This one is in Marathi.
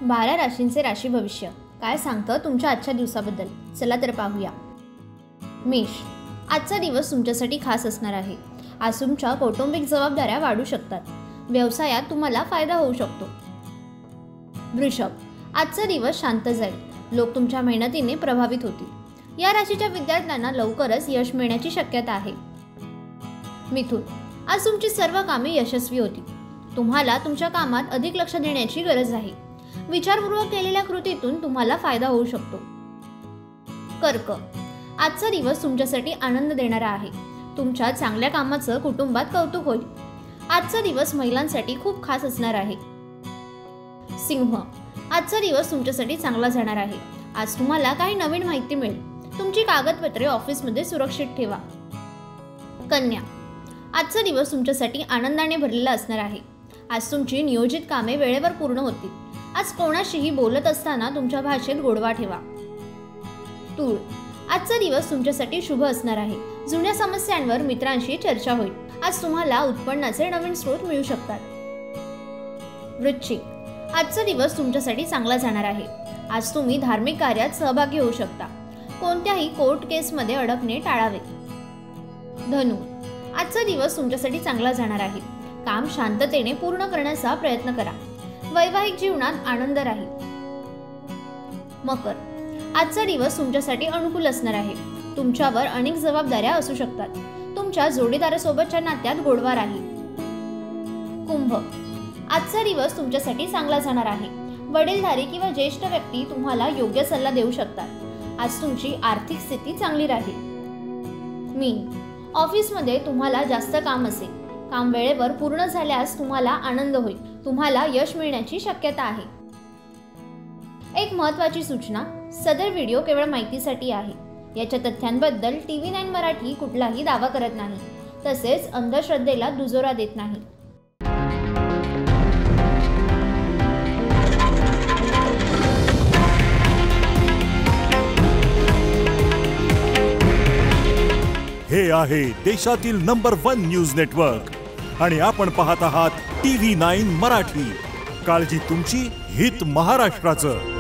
12 राशींचे राशी भविष्य काय सांगतं तुमच्या आजच्या दिवसाबद्दल, चला तर पाहूया। मेष, आजचा दिवस तुमच्यासाठी खास असणार आहे। आज तुमच्या कौटुंबिक जबाबदाऱ्या वाढू शकतात, व्यवसायात तुम्हाला फायदा होऊ शकतो। वृषभ, आजचा दिवस शांत जाईल, लोक तुमच्या मेहनतीने प्रभावित होतील। या राशीच्या विद्यार्थ्यांना लवकरच यश मिळण्याची शक्यता आहे। मिथुन, आज तुमची सर्व कामे यशस्वी होतील, तुम्हाला तुमच्या कामात अधिक लक्ष देण्याची गरज आहे। विचारपूर्वक केलेल्या कृतीतून तुम्हाला फायदा होऊ शकतो। कर्क, आजचा दिवस तुमच्यासाठी आनंद देणारा आहे, तुमच्या चांगल्या कामाचं कुटुंबात कौतुक होईल। आजचा दिवस महिलांसाठी खूप खास असणार आहे। सिंह, आजचा दिवस तुमच्यासाठी चांगला जाणार आहे, आज तुम्हाला काही नवीन माहिती मिळेल। तुमची कागदपत्रे ऑफिसमध्ये सुरक्षित ठेवा। कन्या, आजचा दिवस तुमच्यासाठी आनंदाने भरलेला असणार आहे, आज तुमची नियोजित कामे वेळेवर पूर्ण होतील। आज कोणाशीही बोलत असताना तुमच्या भाषेत गोडवा ठेवा। तूळ, आजचा दिवस तुमच्यासाठी शुभ असणार आहे, जुन्या समस्यांवर मित्रांशी चर्चा होईल। आज तुम्हाला उत्पन्नाचे नवीन स्रोत मिळू शकतात। वृश्चिक, आजचा दिवस तुमच्यासाठी चांगला जाणार आहे, आज तुम्ही धार्मिक कार्यात सहभागी होऊ शकता। कोणत्याही कोर्ट केसमध्ये अडकणे टाळावे। धनु, आजचा दिवस तुमच्यासाठी चांगला जाणार आहे, काम शांततेने पूर्ण करण्याचा प्रयत्न करा। वैवाहिक जीवनात आनंद राहील। मकर, आजचा दिवस तुमच्यासाठी अनुकूल असणार आहे, तुमच्यावर अनेक जबाबदाऱ्या असू शकतात, तुमच्या जोडीदारासोबतच्या नात्यात गोडवा राहील। कुंभ, आजचा दिवस तुमच्यासाठी चांगला जाणार आहे, वडीलधारी किंवा ज्येष्ठ व्यक्ती तुम्हाला योग्य सल्ला देऊ शकतात। आज तुमची आर्थिक स्थिती चांगली राहील। मीन, ऑफिसमध्ये तुम्हाला जास्त काम असेल, काम वेळेवर पूर्ण झाल्यास तुम्हाला आनंद होईल, तुम्हाला यश मिळण्याची शक्यता आहे। एक महत्त्वाची सूचना, सदर व्हिडिओ केवळ माहितीसाठी आहे, याच्या तथ्यांबद्दल TV9 मराठी कुठलाही दावा करत नाही, तसेच अंधश्रद्धेला दुजोरा देत नाही। हे आहे देशातील नंबर 1 न्यूज नेटवर्क आणि आपण पाहत आहात TV9 मराठी। काळजी तुमची, हित महाराष्ट्राचं।